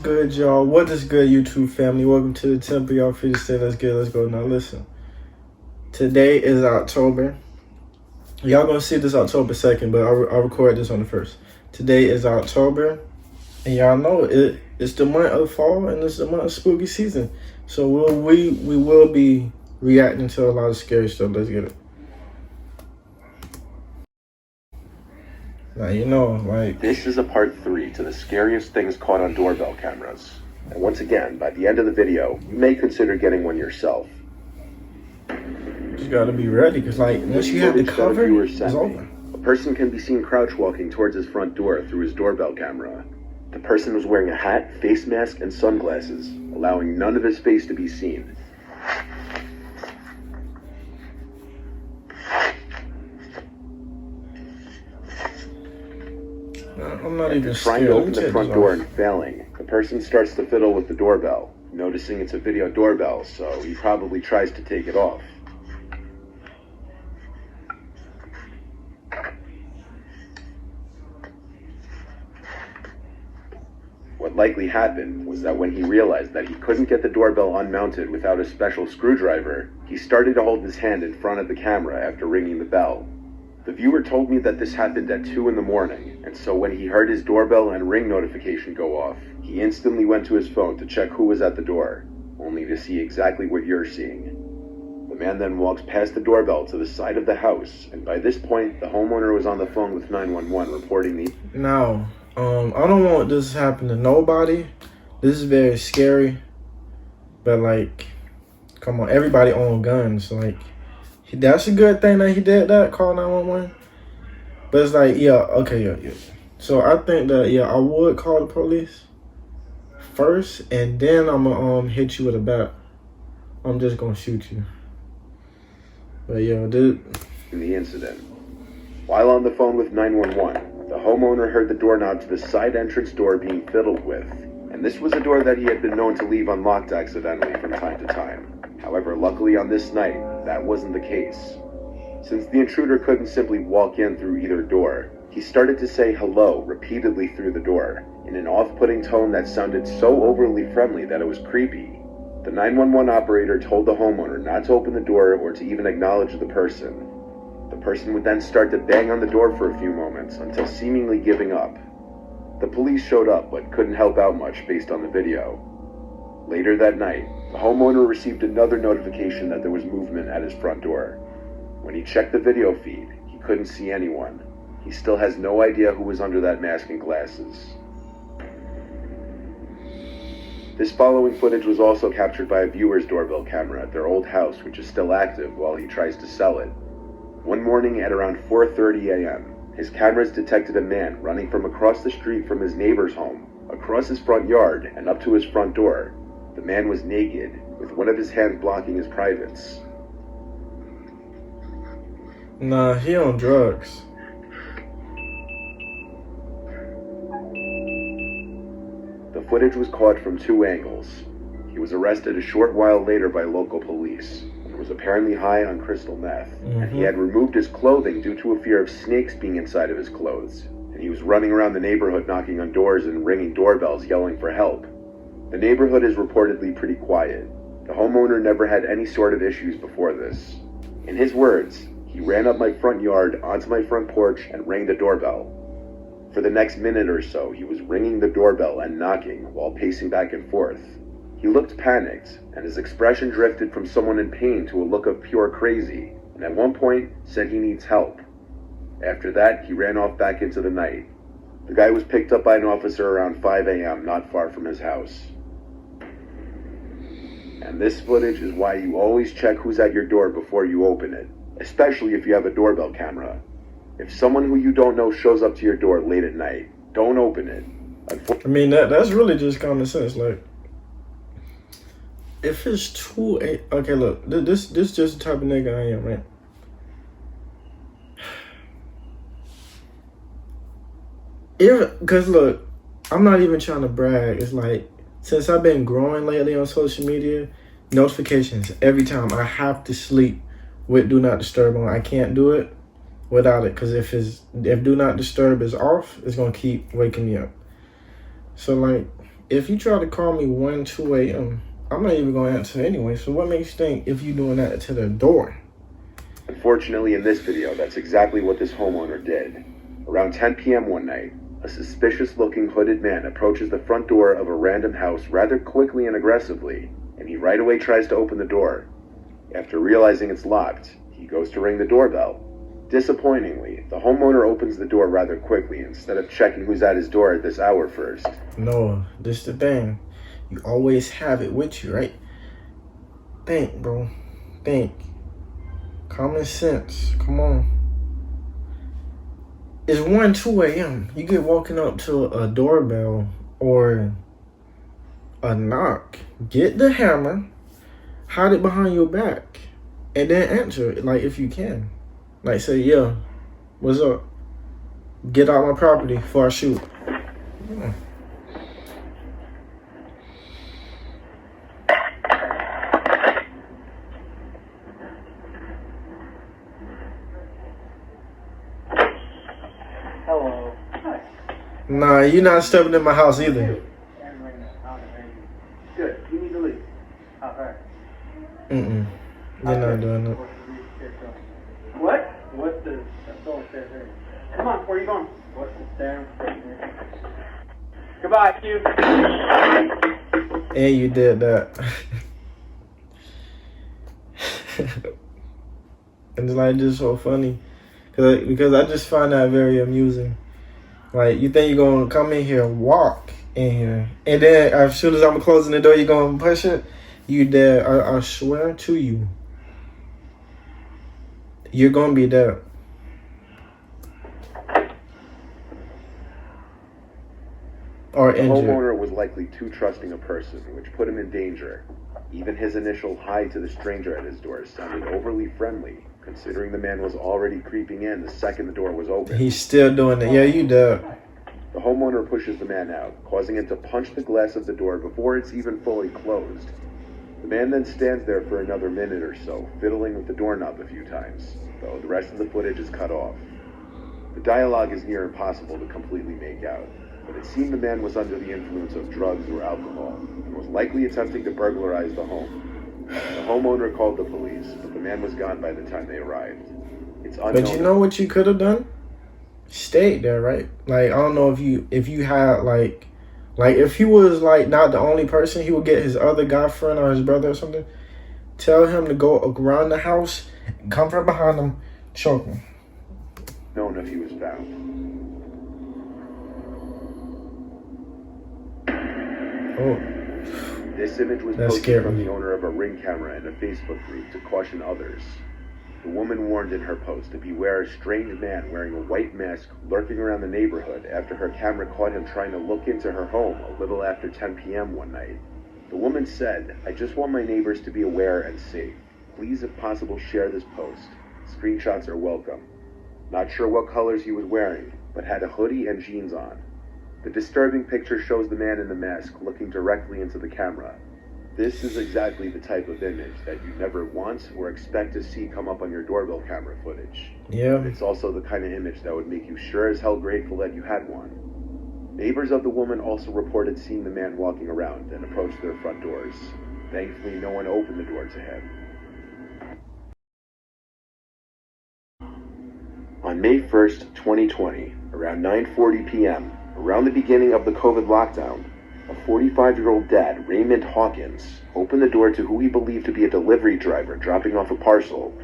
Good, y'all. What is good, YouTube family? Welcome to the Temple. Y'all free to say let's get, let's go. Now listen, today is October. Y'all gonna see this October 2nd, but I'll record this on the 1st. Today is October, and y'all know it's the month of fall and it's the month of spooky season. So we will be reacting to a lot of scary stuff. Let's get it. Now, you know, like, This is a part 3 to the scariest things caught on doorbell cameras. And once again, by the end of the video, you may consider getting one yourself. you just gotta be ready, because, like, once you have the cover, it's over. A person can be seen crouch walking towards his front door through his doorbell camera. The person was wearing a hat, face mask, and sunglasses, allowing none of his face to be seen. I'm not even trying to open the front door and failing, the person starts to fiddle with the doorbell, noticing it's a video doorbell, so he probably tries to take it off. What likely happened was that when he realized that he couldn't get the doorbell unmounted without a special screwdriver, he started to hold his hand in front of the camera after ringing the bell. The viewer told me that this happened at 2 in the morning, and so when he heard his doorbell and ring notification go off, he instantly went to his phone to check who was at the door, only to see exactly what you're seeing. The man then walks past the doorbell to the side of the house, and by this point, the homeowner was on the phone with 911 reporting the... Now, I don't want this to happen to nobody. This is very scary. But, like, come on, everybody owns guns. Like, that's a good thing that he did that, call 911. But it's like, yeah. So I think that, I would call the police first, and then I'm gonna hit you with a bat. I'm just gonna shoot you. But dude. In the incident. While on the phone with 911, the homeowner heard the doorknob to the side entrance door being fiddled with, and this was a door that he had been known to leave unlocked accidentally from time to time. However, luckily on this night, that wasn't the case. Since the intruder couldn't simply walk in through either door, he started to say hello repeatedly through the door, in an off-putting tone that sounded so overly friendly that it was creepy. The 911 operator told the homeowner not to open the door or to even acknowledge the person. The person would then start to bang on the door for a few moments until seemingly giving up. The police showed up but couldn't help out much based on the video. Later that night, the homeowner received another notification that there was movement at his front door. When he checked the video feed, he couldn't see anyone. He still has no idea who was under that mask and glasses. This following footage was also captured by a viewer's doorbell camera at their old house, which is still active while he tries to sell it. One morning at around 4:30 a.m., his cameras detected a man running from across the street from his neighbor's home, across his front yard, and up to his front door. The man was naked, with one of his hands blocking his privates. Nah, he on drugs. The footage was caught from 2 angles. He was arrested a short while later by local police, and was apparently high on crystal meth, and he had removed his clothing due to a fear of snakes being inside of his clothes, and he was running around the neighborhood knocking on doors and ringing doorbells yelling for help. The neighborhood is reportedly pretty quiet. The homeowner never had any sort of issues before this. In his words, he ran up my front yard onto my front porch and rang the doorbell. For the next minute or so, he was ringing the doorbell and knocking while pacing back and forth. He looked panicked, and his expression drifted from someone in pain to a look of pure crazy, and at one point said he needs help. After that, he ran off back into the night. The guy was picked up by an officer around 5 a.m. not far from his house. And this footage is why you always check who's at your door before you open it, especially if you have a doorbell camera. If someone who you don't know shows up to your door late at night, don't open it. I mean, that's really just common sense. Like, if it's okay, look, this just the type of nigga I am, right? Because look, I'm not even trying to brag. It's like, since I've been growing lately on social media, notifications every time. I have to sleep with Do Not Disturb on. I can't do it without it, because if Do Not Disturb is off, it's gonna keep waking me up. So like, if you try to call me 1, 2 a.m., I'm not even gonna answer anyway. So what makes you think if you doing that to the door? Unfortunately, in this video, that's exactly what this homeowner did. Around 10 p.m. one night, a suspicious-looking hooded man approaches the front door of a random house rather quickly and aggressively, and he right away tries to open the door. After realizing it's locked, he goes to ring the doorbell. Disappointingly, the homeowner opens the door rather quickly instead of checking who's at his door at this hour first. No, this the thing. You always have it with you, right? Think, bro. Think. Common sense. Come on. It's 1, 2 a.m. You get woken up to a doorbell or a knock. Get the hammer, hide it behind your back, and then answer it, like, if you can. Like, say, yeah, what's up? Get out my property before I shoot. Yeah. Hello. Nah, you're not stepping in my house either. Good. You need to leave. Alright. You're not doing it. What? What's the stairs? Come on, where are you going? What's the stairs? Goodbye, Q. And you did that. And it's like just so funny. Because I just find that very amusing. Like, you think you're going to come in here and walk in here. And then as soon as I'm closing the door, you're going to push it. You dead. I swear to you. You're going to be dead. Or The injured. homeowner was likely too trusting a person, which put him in danger. Even his initial hi to the stranger at his door sounded overly friendly, considering the man was already creeping in the second the door was open. He's still doing it. Yeah, you dead. The homeowner pushes the man out, causing him to punch the glass of the door before it's even fully closed. The man then stands there for another minute or so, fiddling with the doorknob a few times, though the rest of the footage is cut off. The dialogue is near impossible to completely make out, but it seemed the man was under the influence of drugs or alcohol, and was likely attempting to burglarize the home. The homeowner called the police, but the man was gone by the time they arrived. It's unknown. But you know what you could have done? Stayed there, right? Like, I don't know if you had like if he was like not the only person, he would get his other guy friend or his brother or something. Tell him to go around the house, come from behind him, choke him. Known if he was found. Oh, This image was That's posted scary. from the owner of a Ring camera in a Facebook group to caution others. The woman warned in her post to beware a strange man wearing a white mask lurking around the neighborhood after her camera caught him trying to look into her home a little after 10 p.m. one night. The woman said, "I just want my neighbors to be aware and safe. Please, if possible, share this post. Screenshots are welcome." Not sure what colors he was wearing, but had a hoodie and jeans on. The disturbing picture shows the man in the mask looking directly into the camera. This is exactly the type of image that you never want or expect to see come up on your doorbell camera footage. yeah. It's also the kind of image that would make you sure as hell grateful that you had one. Neighbors of the woman also reported seeing the man walking around and approach their front doors. Thankfully, no one opened the door to him. On May 1st, 2020, around 9:40 p.m., around the beginning of the COVID lockdown, a 45-year-old dad, Raymond Hawkins, opened the door to who he believed to be a delivery driver dropping off a parcel.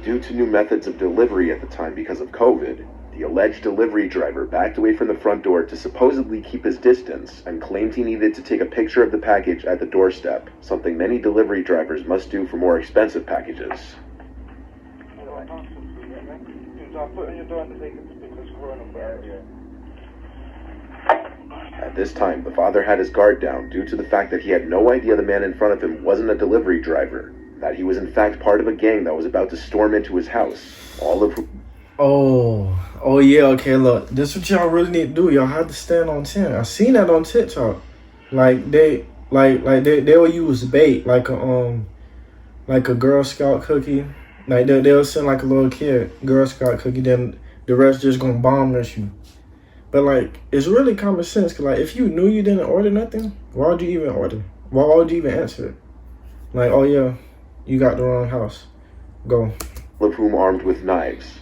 Due to new methods of delivery at the time because of COVID, the alleged delivery driver backed away from the front door to supposedly keep his distance and claimed he needed to take a picture of the package at the doorstep, something many delivery drivers must do for more expensive packages. At this time, the father had his guard down due to the fact that he had no idea the man in front of him wasn't a delivery driver, that he was in fact part of a gang that was about to storm into his house, all of who... Oh yeah, okay, look. This what y'all really need to do. Y'all have to stand on 10. I seen that on TikTok. Like they they'll use bait like a Girl Scout cookie. Like they'll send like a little kid Girl Scout cookie, then the rest just gonna bomb rush you. But like, it's really common sense. Cause like, if you knew you didn't order nothing, why would you even order? Why would you even answer it? Like, oh yeah, you got the wrong house. Go. All of whom armed with knives.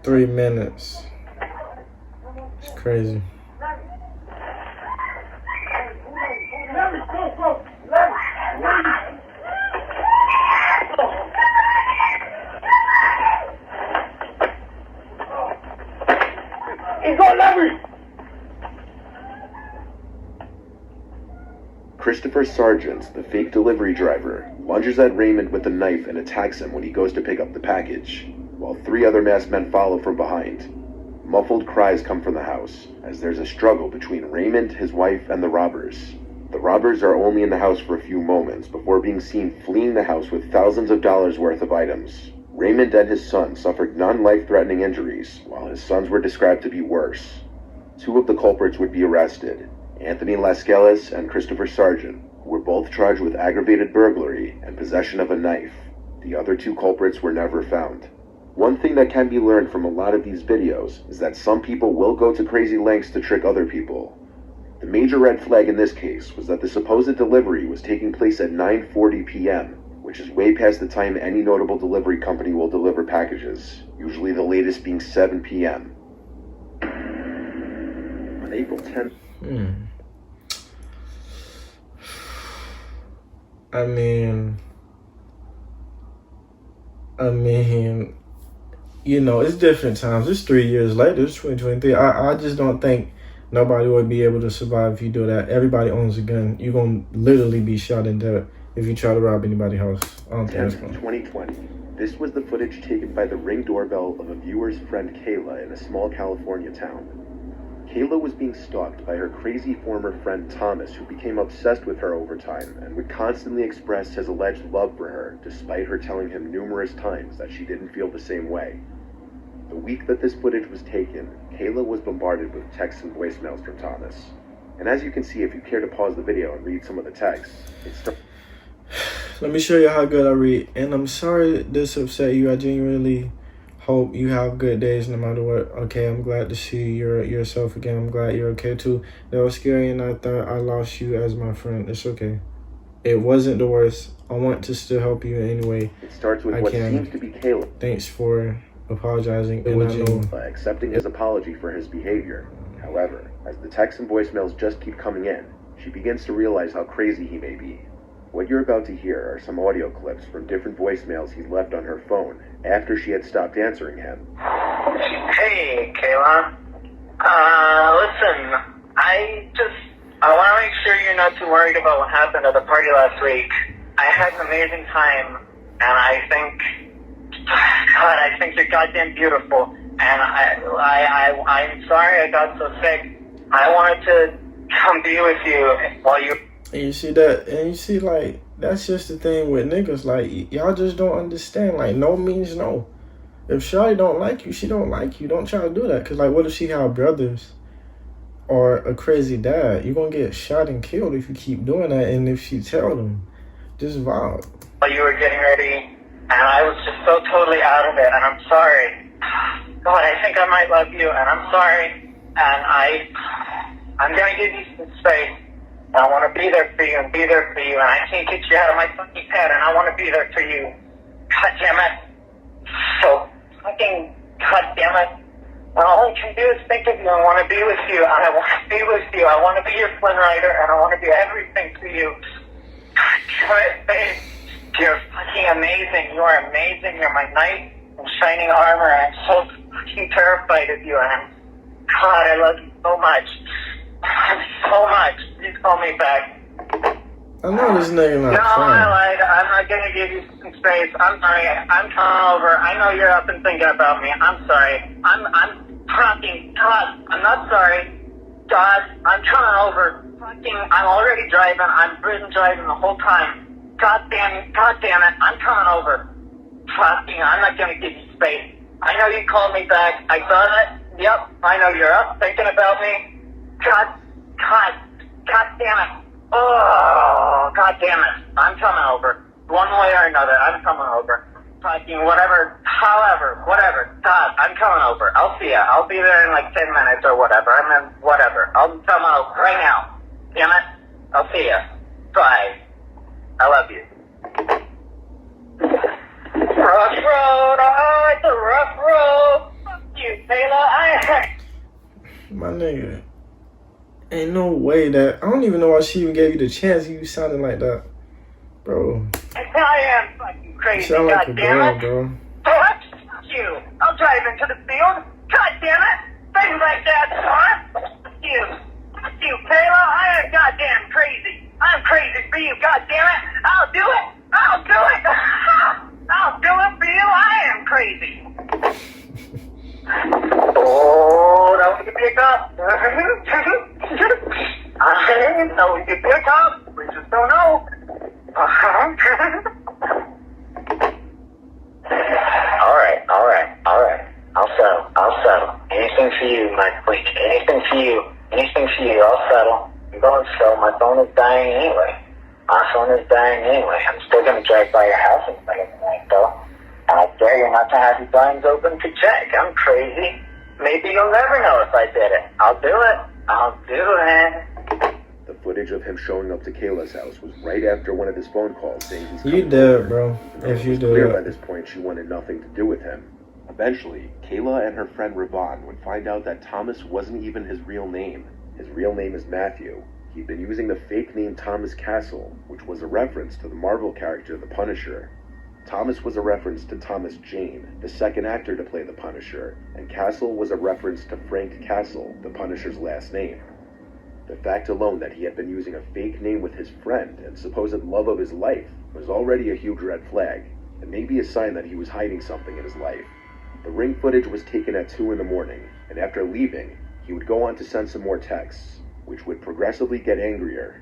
Three minutes. It's crazy. Christopher Sargent, the fake delivery driver, lunges at Raymond with a knife and attacks him when he goes to pick up the package, while 3 other masked men follow from behind. Muffled cries come from the house, as there's a struggle between Raymond, his wife, and the robbers. The robbers are only in the house for a few moments before being seen fleeing the house with thousands of dollars worth of items. Raymond and his son suffered non-life-threatening injuries, while his sons were described to be worse. 2 of the culprits would be arrested, Anthony Lascelles and Christopher Sargent, who were both charged with aggravated burglary and possession of a knife. The other 2 culprits were never found. One thing that can be learned from a lot of these videos is that some people will go to crazy lengths to trick other people. The major red flag in this case was that the supposed delivery was taking place at 9:40 p.m., which is way past the time any notable delivery company will deliver packages, usually the latest being 7 p.m. On April 10th, I mean, you know, it's different times. It's 3 years later. It's 2023. I just don't think nobody would be able to survive if you do that. Everybody owns a gun. You're going to literally be shot in death if you try to rob anybody's house. I don't think that's 10th, going to. 2020. This was the footage taken by the Ring doorbell of a viewer's friend Kayla in a small California town. Kayla was being stalked by her crazy former friend Thomas, who became obsessed with her over time and would constantly express his alleged love for her, despite her telling him numerous times that she didn't feel the same way. The week that this footage was taken, Kayla was bombarded with texts and voicemails from Thomas. And as you can see, if you care to pause the video and read some of the texts, Let me show you how good I read. And I'm sorry this upset you. I genuinely hope you have good days no matter what. Okay, I'm glad to see you're yourself again. I'm glad you're okay too. That was scary and I thought I lost you as my friend. It's okay. It wasn't the worst. I want to still help you in any way it starts with I what can. seems to be Caleb Thanks for apologizing. And I know accepting his apology for his behavior. However, as the texts and voicemails just keep coming in, she begins to realize how crazy he may be. What you're about to hear are some audio clips from different voicemails he's left on her phone after she had stopped answering him. Hey, Kayla. Listen, I want to make sure you're not too worried about what happened at the party last week. I had an amazing time, and I think you're goddamn beautiful. And I'm sorry I got so sick. I wanted to come be with you while you... And you see that, and you see, like, that's just the thing with niggas. Like, y'all just don't understand. Like, no means no. If Shawty don't like you, she don't like you. Don't try to do that. Because, like, what if she have brothers or a crazy dad? You're going to get shot and killed if you keep doing that. And if she tell them, just vibe. While you were getting ready, and I was just so totally out of it, and I'm sorry. God, I think I might love you, and I'm sorry. And I'm going to give you some space. I want to be there for you and be there for you, and I can't get you out of my fucking head, and I want to be there for you. God damn it. So fucking goddamn it. And all I can do is think of you. I want to be with you, and I want to be with you. I want to be your Flynn Rider, and I want to do everything for you. God damn it, babe. You're fucking amazing. You are amazing. You're my knight in shining armor, and I'm so fucking terrified of you, and God, I love you so much. So much. Please call me back. I know this nigga not No, fine. I lied. I'm not gonna give you some space. I'm sorry. I'm coming over. I know you're up and thinking about me. I'm sorry. I'm fucking God. I'm not sorry. God, I'm coming over. Fucking, I'm already driving. I've been driving the whole time. God damn it, I'm coming over. Fucking, I'm not gonna give you space. I know you called me back. I saw that. Yep, I know you're up thinking about me. God damn it. Oh, God damn it. I'm coming over. One way or another, I'm coming over. Fucking whatever, however, whatever. God, I'm coming over. I'll see ya. I'll be there in like 10 minutes or whatever. I'm in whatever. I'm coming over right now. Damn it. I'll see ya. Bye. I love you. Rough road. Oh, it's a rough road. Fuck you, Taylor. My nigga. Ain't no way that... I don't even know why she even gave you the chance. You sounding like that. Bro. I am fucking You crazy. sound like a God damn girl, it. bro. Fuck you. I'll drive into the field. God damn it. Things like that, son. Fuck you. Fuck you, Taylor. I am goddamn crazy. I'm crazy for you. God damn it. I'll do it. I'll do it. I'll do it for you. I am crazy. Oh, that was a big up. I know we could be a cop. We just don't know. All right. I'll settle. Anything for you, my queen. Anything for you. I'll settle. I'm going slow. My phone is dying anyway. I'm still going to drive by your house in the middle of the night, though. And I dare you not to have your blinds open to check. I'm crazy. Maybe you'll never know if I did it. I'll do it. The footage of him showing up to Kayla's house was right after one of his phone calls saying he's You dead, bro. If you It was clear by do this point she wanted nothing to do with him. Eventually, Kayla and her friend Ravon would find out that Thomas wasn't even his real name. His real name is Matthew. He'd been using the fake name Thomas Castle, which was a reference to the Marvel character The Punisher. Thomas was a reference to Thomas Jane, the second actor to play the Punisher, and Castle was a reference to Frank Castle, the Punisher's last name. The fact alone that he had been using a fake name with his friend and supposed love of his life was already a huge red flag, and maybe a sign that he was hiding something in his life. The ring footage was taken at 2 in the morning, and after leaving, he would go on to send some more texts, which would progressively get angrier.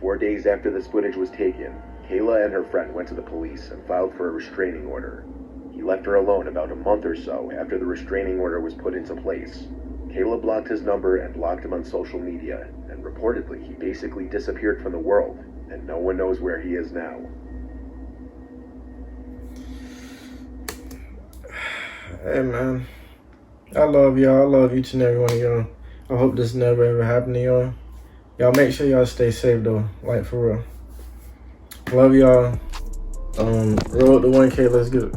4 days after this footage was taken, Kayla and her friend went to the police and filed for a restraining order. He left her alone about a month or so after the restraining order was put into place. Kayla blocked his number and blocked him on social media, and reportedly he basically disappeared from the world, and no one knows where he is now. Hey, man. I love y'all. I love each and every one of y'all. I hope this never ever happened to y'all. Y'all make sure y'all stay safe, though. Like, for real. Love y'all. Road to 1K. Let's get it.